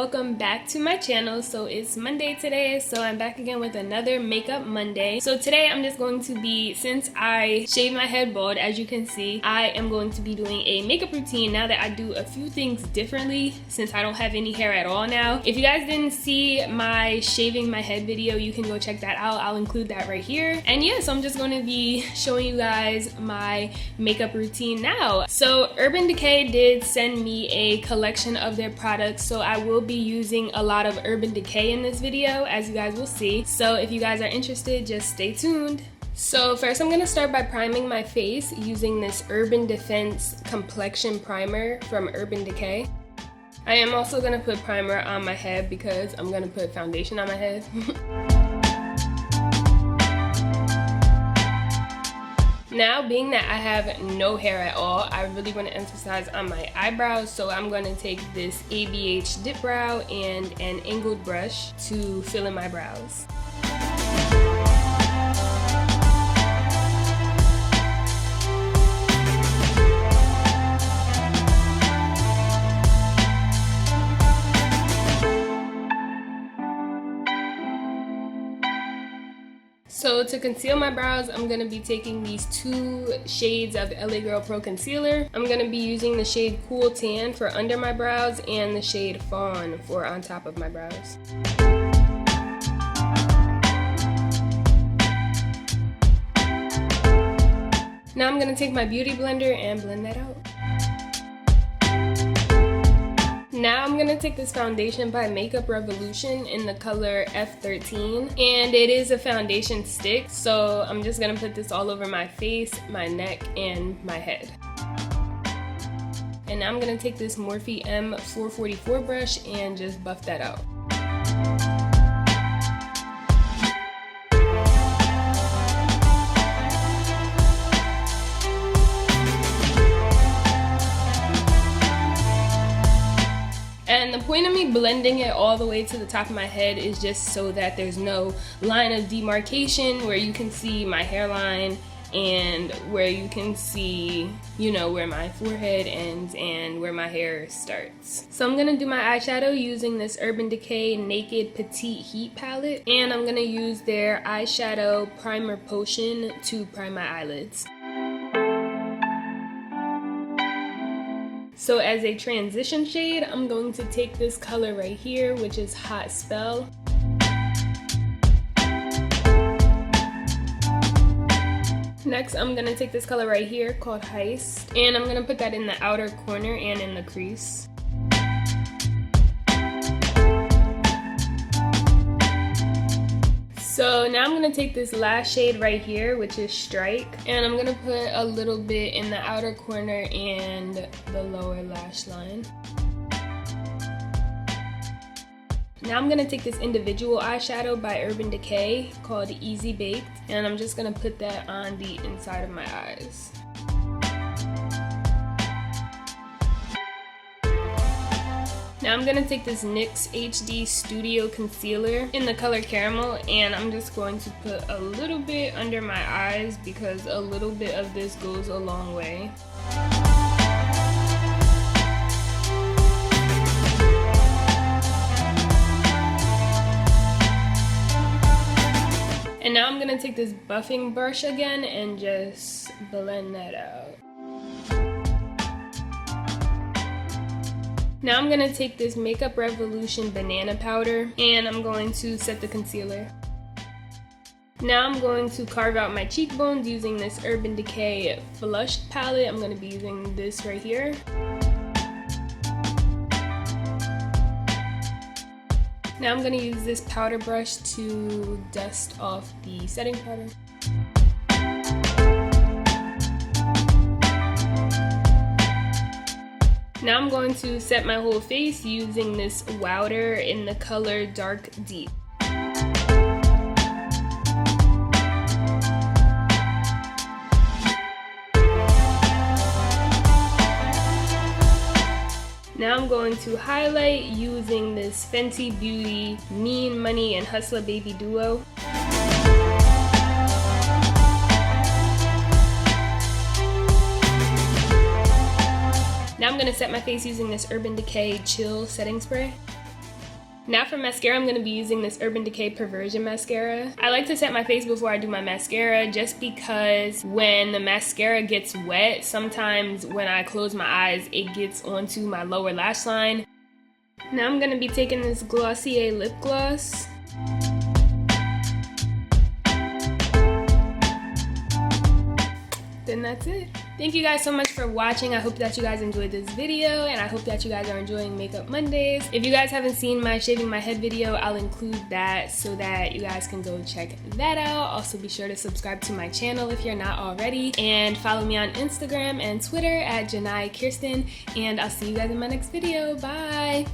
welcome back to my channel. So it's Monday today, so I'm back again with another Makeup Monday. So today I'm just going to be, since I shaved my head bald, as you can see, I am going to be doing a makeup routine now that I do a few things differently since I don't have any hair at all now. If you guys didn't see my shaving my head video, you can go check that out. I'll include that right here. And yeah, so I'm just going to be showing you guys my makeup routine now. So Urban Decay did send me a collection of their products, so I will be using a lot of Urban Decay in this video, as you guys will see. So if you guys are interested, just stay tuned. So first I'm going to start by priming my face using this Urban Defense Complexion Primer from Urban Decay. I am also going to put primer on my head because I'm going to put foundation on my head. Now, being that I have no hair at all, I really want to emphasize on my eyebrows, so I'm going to take this ABH Dip Brow and an angled brush to fill in my brows. So to conceal my brows, I'm going to be taking these two shades of LA Girl Pro Concealer. I'm going to be using the shade Cool Tan for under my brows and the shade Fawn for on top of my brows. Now I'm going to take my beauty blender and blend that out. Now I'm going to take this foundation by Makeup Revolution in the color F13, and it is a foundation stick, so I'm just going to put this all over my face, my neck, and my head. And now I'm going to take this Morphe M444 brush and just buff that out. And the point of me blending it all the way to the top of my head is just so that there's no line of demarcation where you can see my hairline and where you can see, you know, where my forehead ends and where my hair starts. So I'm gonna do my eyeshadow using this Urban Decay Naked Petite Heat palette, and I'm gonna use their eyeshadow primer potion to prime my eyelids. So as a transition shade, I'm going to take this color right here, which is Hot Spell. Next, I'm going to take this color right here called Heist, and I'm going to put that in the outer corner and in the crease. So now I'm going to take this last shade right here, which is Strike, and I'm going to put a little bit in the outer corner and the lower lash line. Now I'm going to take this individual eyeshadow by Urban Decay called Easy Baked, and I'm just going to put that on the inside of my eyes. Now I'm going to take this NYX HD Studio Concealer in the color Caramel, and I'm just going to put a little bit under my eyes because a little bit of this goes a long way. And now I'm going to take this buffing brush again and just blend that out. Now I'm going to take this Makeup Revolution Banana Powder and I'm going to set the concealer. Now I'm going to carve out my cheekbones using this Urban Decay Flush palette. I'm going to be using this right here. Now I'm going to use this powder brush to dust off the setting powder. Now I'm going to set my whole face using this Wowder in the color Dark Deep. Now I'm going to highlight using this Fenty Beauty Mean Money and Hustler Baby Duo. Now I'm going to set my face using this Urban Decay Chill Setting Spray. Now for mascara, I'm going to be using this Urban Decay Perversion mascara. I like to set my face before I do my mascara just because when the mascara gets wet, sometimes when I close my eyes, it gets onto my lower lash line. Now I'm going to be taking this Glossier lip gloss. Then that's it. Thank you guys so much for watching. I hope that you guys enjoyed this video, and I hope that you guys are enjoying Makeup Mondays. If you guys haven't seen my shaving my head video, I'll include that so that you guys can go check that out. Also be sure to subscribe to my channel if you're not already, and follow me on Instagram and Twitter at Janai Kirsten, and I'll see you guys in my next video. Bye!